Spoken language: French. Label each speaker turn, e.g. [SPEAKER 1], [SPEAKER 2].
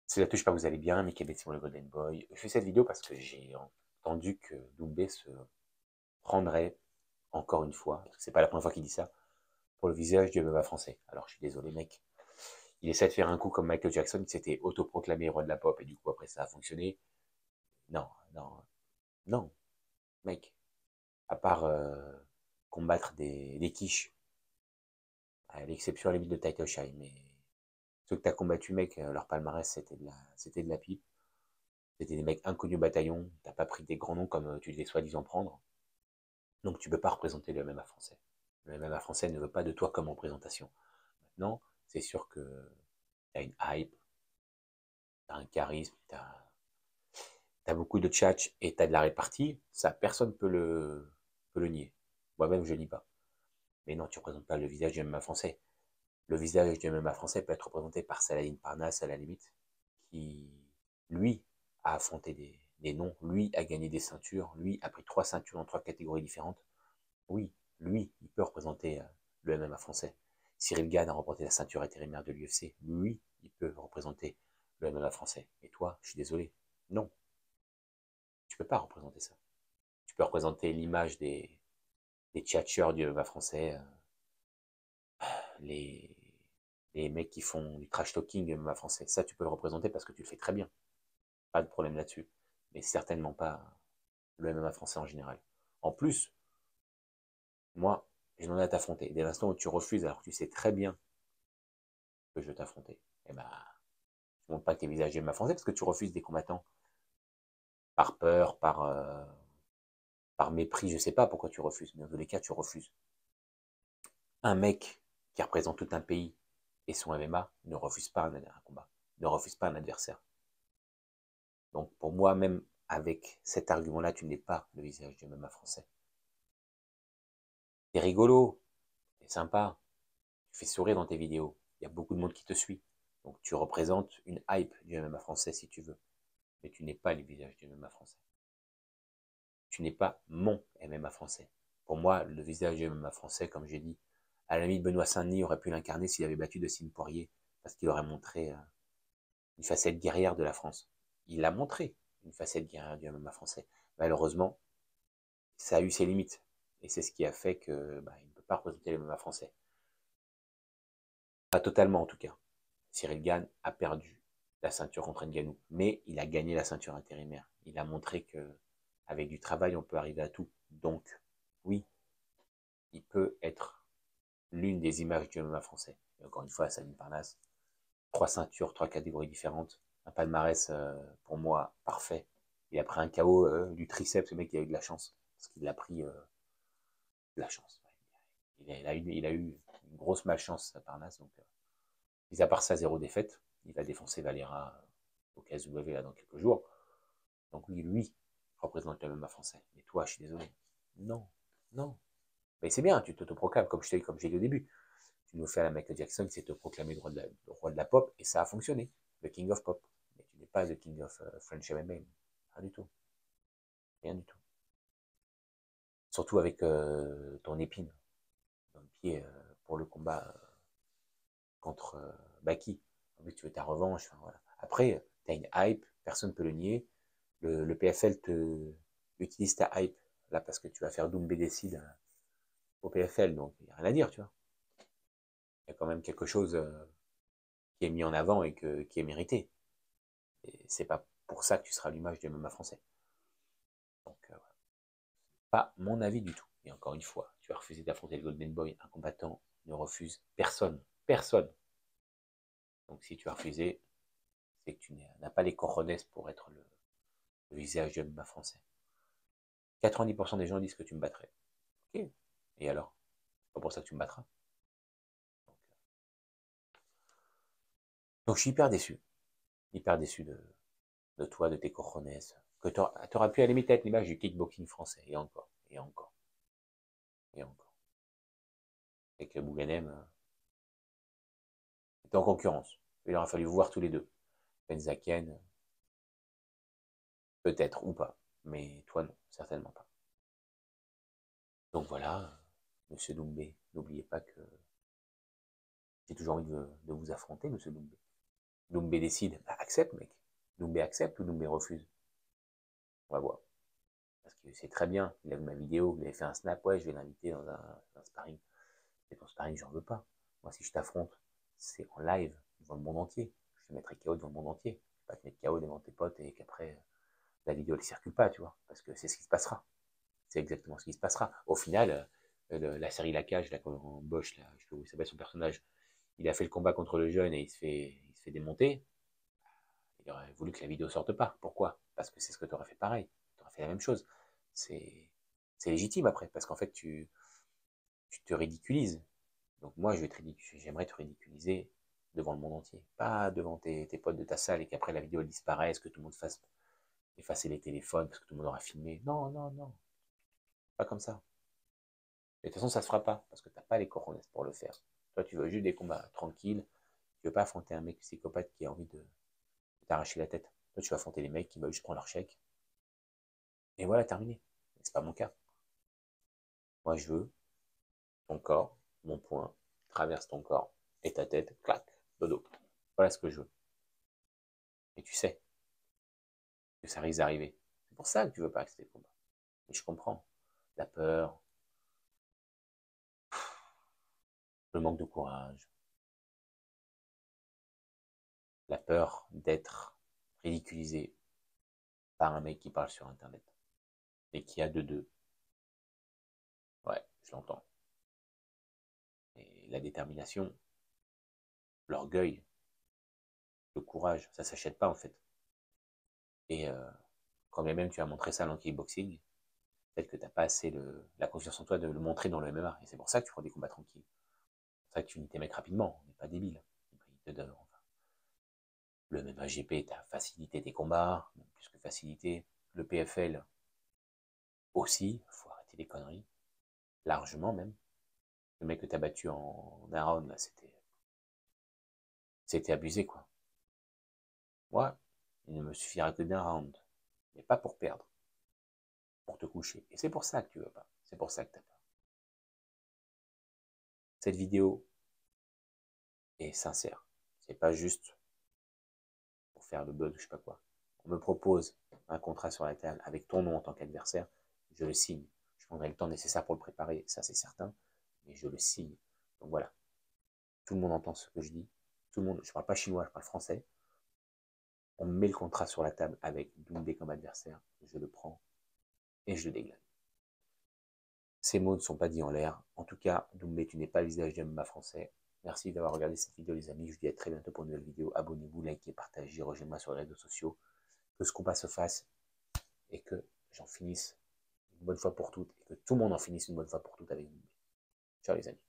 [SPEAKER 1] C'est la touche pas, vous allez bien, Mickey Simon le Golden Boy. Je fais cette vidéo parce que j'ai entendu que Doumbé se prendrait, encore une fois, parce que c'est pas la première fois qu'il dit ça, pour le visage du MMA français. Alors je suis désolé mec, il essaie de faire un coup comme Michael Jackson qui s'était autoproclamé roi de la pop et du coup après ça a fonctionné. Non, non, non, mec, à part combattre des quiches, à l'exception à la limite de Title Shy, mais ceux que t'as combattu mec, leur palmarès c'était de la pipe. C'était des mecs inconnus au bataillon, t'as pas pris des grands noms comme tu devais soi-disant prendre, donc tu peux pas représenter le MMA français. Le MMA français ne veut pas de toi comme représentation. Maintenant, c'est sûr que t'as une hype, t'as un charisme, t'as beaucoup de tchatch et t'as de la répartie, ça personne peut le nier. Moi-même je lis pas. Mais non, tu représentes pas le visage du MMA français. Le visage du MMA français peut être représenté par Saladin Parnasse à la limite, qui, lui, a affronté des noms, lui a gagné des ceintures, lui a pris 3 ceintures dans 3 catégories différentes. Oui, lui, il peut représenter le MMA français. Cyril Gane a remporté la ceinture intérimaire de l'UFC. Lui, il peut représenter le MMA français. Et toi, je suis désolé. Non, tu peux pas représenter ça. Tu peux représenter l'image des tchatcheurs du MMA français, les, les mecs qui font du trash talking du MMA français. Ça, tu peux le représenter parce que tu le fais très bien. Pas de problème là-dessus. Mais certainement pas le MMA français en général. En plus, moi, je n'en ai à t'affronter. Dès l'instant où tu refuses, alors que tu sais très bien que je vais t'affronter, eh ben, tu montres pas tes visages MMA français parce que tu refuses des combattants par peur, par mépris, je sais pas pourquoi tu refuses, mais dans tous les cas, tu refuses. Un mec qui représente tout un pays et son MMA ne refuse pas un combat, ne refuse pas un adversaire. Donc pour moi, même avec cet argument-là, tu n'es pas le visage du MMA français. T'es rigolo, t'es sympa, tu fais sourire dans tes vidéos, il y a beaucoup de monde qui te suit. Donc tu représentes une hype du MMA français si tu veux, mais tu n'es pas le visage du MMA français. Tu n'es pas mon MMA français. Pour moi, le visage du MMA français, comme j'ai dit, à la limite, Benoît Saint-Denis aurait pu l'incarner s'il avait battu Dustin Poirier, parce qu'il aurait montré une facette guerrière de la France. Il a montré une facette guerrière du MMA français. Malheureusement, ça a eu ses limites. Et c'est ce qui a fait que bah, il ne peut pas représenter le MMA français. Pas totalement en tout cas. Cyril Gane a perdu la ceinture contre Ngannou, mais il a gagné la ceinture intérimaire. Il a montré que avec du travail, on peut arriver à tout. Donc, oui, il peut être l'une des images du MMA français. Et encore une fois, Salim Parnasse, 3 ceintures, 3 catégories différentes, un palmarès pour moi parfait. Il a pris un KO du triceps, le mec il a eu de la chance, parce qu'il a pris de la chance. Il a eu une grosse malchance, Parnasse, donc mis à part ça, 0 défaite. Il va défoncer Valera au KSW là dans quelques jours. Donc oui, lui représente le MMA français. Mais toi, je suis désolé. Non, non. Mais c'est bien, tu t'autoproclames, comme j'ai dit au début. Tu nous fais à la Michael Jackson qui s'est proclamé le roi de la pop, et ça a fonctionné. Le King of Pop. Mais tu n'es pas le King of French MMA. Rien du tout. Rien du tout. Surtout avec ton épine dans le pied pour le combat contre Baki. En plus, tu veux ta revanche. Enfin, voilà. Après, tu as une hype, personne ne peut le nier. Le PFL utilise ta hype là parce que tu vas faire Doumbé décide au PFL, donc il n'y a rien à dire, tu vois. Il y a quand même quelque chose qui est mis en avant et qui est mérité. Et c'est pas pour ça que tu seras l'image du MMA français. Donc, voilà. Pas mon avis du tout. Et encore une fois, tu as refusé d'affronter le Golden Boy. Un combattant ne refuse personne. Personne. Donc, si tu as refusé, c'est que tu n'as pas les cojones pour être le visage du MMA français. 90% des gens disent que tu me battrais. Ok. Et alors? C'est pas pour ça que tu me battras. Donc, je suis hyper déçu. Hyper déçu de toi, de tes cojones. Que tu aurais pu à la limite être l'image du kickboxing français. Et encore. Et encore. Et encore. Et que Bouganem était en concurrence. Il aurait fallu vous voir tous les deux. Benzaken, peut-être ou pas. Mais toi, non, certainement pas. Donc voilà, monsieur Doumbé, n'oubliez pas que j'ai toujours envie de vous affronter, monsieur Doumbé. Doumbé décide, bah, accepte, mec. Doumbé accepte ou Doumbé refuse? On va voir. Parce que c'est très bien, il a vu ma vidéo, il avait fait un snap, ouais, je vais l'inviter dans un sparring. Et ton sparring, j'en veux pas. Moi, si je t'affronte, c'est en live, devant le monde entier. Je te mettrai KO devant le monde entier. Je vais pas te mettre KO devant tes potes et qu'après, la vidéo ne circule pas, tu vois. Parce que c'est ce qui se passera. C'est exactement ce qui se passera. Au final, la série La Cage, là, quand Bosch, là, je sais pas où il s'appelle son personnage, il a fait le combat contre le jeune et il se fait démonter. Il aurait voulu que la vidéo sorte pas. Pourquoi? Parce que c'est ce que tu aurais fait pareil. Tu aurais fait la même chose. C'est légitime après, parce qu'en fait, tu te ridiculises. Donc moi, j'aimerais te ridiculiser devant le monde entier. Pas devant tes potes de ta salle et qu'après la vidéo elle disparaisse, que tout le monde fasse effacer les téléphones parce que tout le monde aura filmé. Non, non, non. Pas comme ça. Et de toute façon, ça se fera pas parce que t'as pas les cojones pour le faire. Toi, tu veux juste des combats tranquilles. Tu veux pas affronter un mec psychopathe qui a envie de t'arracher la tête. Toi, tu vas affronter les mecs qui veulent juste prendre leur chèque. Et voilà, terminé. C'est pas mon cas. Moi, je veux ton corps, mon poing, traverse ton corps et ta tête, clac, dodo. Voilà ce que je veux. Et tu sais que ça risque d'arriver. C'est pour ça que tu veux pas accepter le combat. Et je comprends. La peur, le manque de courage, la peur d'être ridiculisé par un mec qui parle sur Internet et qui a de deux. Ouais, je l'entends. Et la détermination, l'orgueil, le courage, ça s'achète pas en fait. Et quand bien même tu as montré ça dans le kickboxing, peut-être que tu n'as pas assez la confiance en toi de le montrer dans le MMA. Et c'est pour ça que tu prends des combats tranquilles. C'est pour ça que tu nies tes mecs rapidement. On n'est pas débile. Enfin, le MMA GP t'a facilité tes combats, même plus que facilité. Le PFL aussi, faut arrêter les conneries. Largement même. Le mec que t'as battu en un round, là, c'était abusé, quoi. Moi, il ne me suffira que d'un round. Mais pas pour perdre. Pour te coucher. Et c'est pour ça que tu veux pas. C'est pour ça que t'as peur. Cette vidéo est sincère. C'est pas juste pour faire le buzz ou je sais pas quoi. On me propose un contrat sur la table avec ton nom en tant qu'adversaire, je le signe. Je prendrai le temps nécessaire pour le préparer, ça c'est certain, mais je le signe. Donc voilà, tout le monde entend ce que je dis. Tout le monde, je parle pas chinois, je parle français. On met le contrat sur la table avec Doumbé comme adversaire, je le prends et je le déglane. Ces mots ne sont pas dits en l'air. En tout cas, Doumbé, tu n'es pas le visage du MMA français. Merci d'avoir regardé cette vidéo, les amis. Je vous dis à très bientôt pour une nouvelle vidéo. Abonnez-vous, likez, partagez, rejoignez-moi sur les réseaux sociaux. Que ce combat se fasse et que j'en finisse une bonne fois pour toutes et que tout le monde en finisse une bonne fois pour toutes avec vous. Ciao les amis.